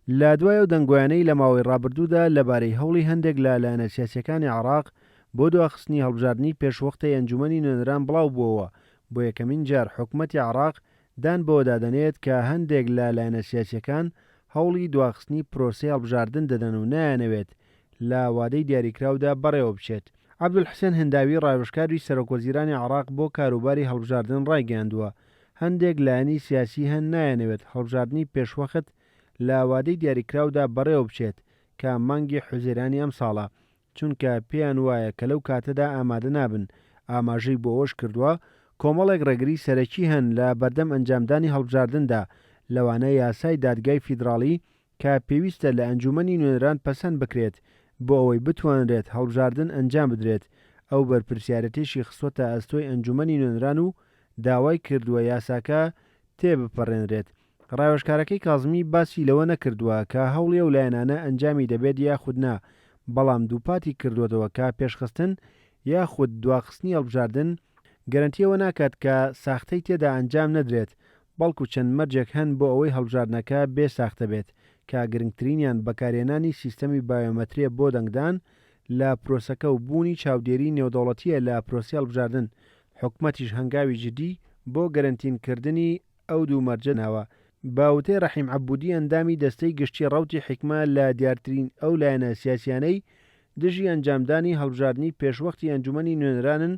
لە دوای ئەو دەنگۆیانەی لە ماوەی ڕابردوودا لەبارەی هەوڵی هەندێک لە لایەنە سیاسیەکانی عێراق بۆ دواخستنی هەڵبژاردننی پێشوەختەی ئەنجومەنی نوێنەران بڵاو بووەوە بۆ یەکەمین جار حکوومەتی عێراق دان بۆ دادەنێت کە هەندێک لە لایەنە سیاسیەکان هەوڵی دواخستنی پرۆسەی هەڵبژاردن دەدەن و نایانەوێت لە وادەی دیاریکراودا بەڕێوە بچێت. عەبدولحسێن هەنداوی ڕاوێژکاروی سەرۆکوەزیرانی عێراق بۆ کاروباری هەڵبژاردن ڕایگەیاندووە هەندێک لایەنی سیاسی هەن نایانەوێت هەڵبژاردننی پێشوەخت لە وادەی دیاریکراودا بەڕێوە بچێت کە مانگی حوزەیرانی ئەم ساڵە چونکە پێیان وایە کە لەو کاتەدا ئامادە نابن. ئاماژەی بۆ ئەوش کردووە کۆمەڵێک ڕێگری سەرەکی هەن لە بەردەم ئەنجامدانی هەڵبژاردندا لەوانە یاسای دادگای فیدراڵی کە پێویستە لە ئەنجومەنی نوێنەران پەسەند بکرێت بۆ ئەوەی بتوانرێت هەڵبژاردن ئەنجام بدرێت. ئەو بەرپرسیارەتیشی خستوەتە ئەستۆی ئەنجومەنی نوێنەران و داوای کردووە یاساکە تێبپەڕێنرێت. ڕاوێژکارەکەی کاظمی باسی لەوە نەکردووە کە هەوڵی ئەو لایەنانە ئەنجامی دەبێت یاخود نا، بەڵام دووپاتی کردوێتەوە کە پێشخستن یاخود دواخستنی هەڵبژاردن گەرنتیەوە ناکات کە ساختەی تێدا ئەنجام نەدرێت، بەڵکو چەند مەرجێک هەن بۆ ئەوەی هەڵبژاردنەکە بێ ساختە بێت کە گرنگترینیان بەکارهێنانی سیستەمی بایۆمەتریە بۆ دەنگدان لە پرۆسەکە و بوونی چاودێری نێودەوڵەتیە لە پرۆسی هەڵبژاردن. حکوومەتیش هەنگاوی جدی بۆ گەرنتینکردنی ئەو دوو مەرجە ناوە. باوتەی ڕەحیم عەبودی ئەندامی دەستەی گشتی ڕەوتی حیکمە لە دیارترین ئەو لایەنە سیاسیانەی دژی ئەنجامدانی هەڵبژاردننی پێشوەختی ئەنجومەنی نوێنەرانن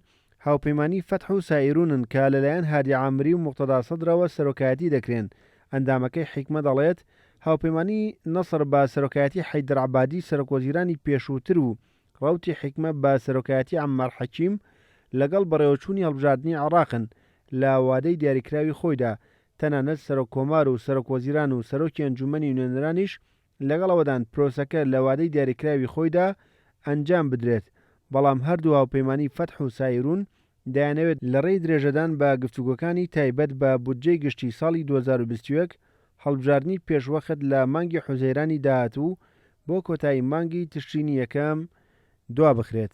هاوپەیمانی فتح و سایرونن کە لەلایەن هادی عامری و موقتەدا سەدرەوە سەرۆکایەتی دەکرێن. ئەندامەکەی حیکمە دەڵێت هاوپەیمانی نەسر بە سەرۆکایەتی حەیدەر عەبادی سەرۆکوەزیرانی پێشووتر و ڕەوتی حیکمە بە سەرۆکایەتی عەمار حەکیم لەگەڵ بەڕێوەچوونی هەڵبژاردننی عێراقن لە وادەی دیاریکراوی خۆیدا. تەنانەت سەرۆککۆمار و سەرۆکوەزیران و سەرۆکی ئەنجومەنی نوێنەرانیش لەگەڵەوەدان پرۆسەکە لە وادەی دیاریکراوی خۆیدا ئەنجام بدرێت، بەڵام هەردوو هاوپەیمانی فتح و سایرون دەیانەوێت لە ڕێی درێژەدان بە گفتوگۆکانی تایبەت بە بودجەی گشتی ساڵی 2021 هەڵبژاردننی پێشوەخت لە مانگی حوزەیرانی داهاتوو بۆ کۆتایی مانگی تشرینی یەکەم دوا بخرێت.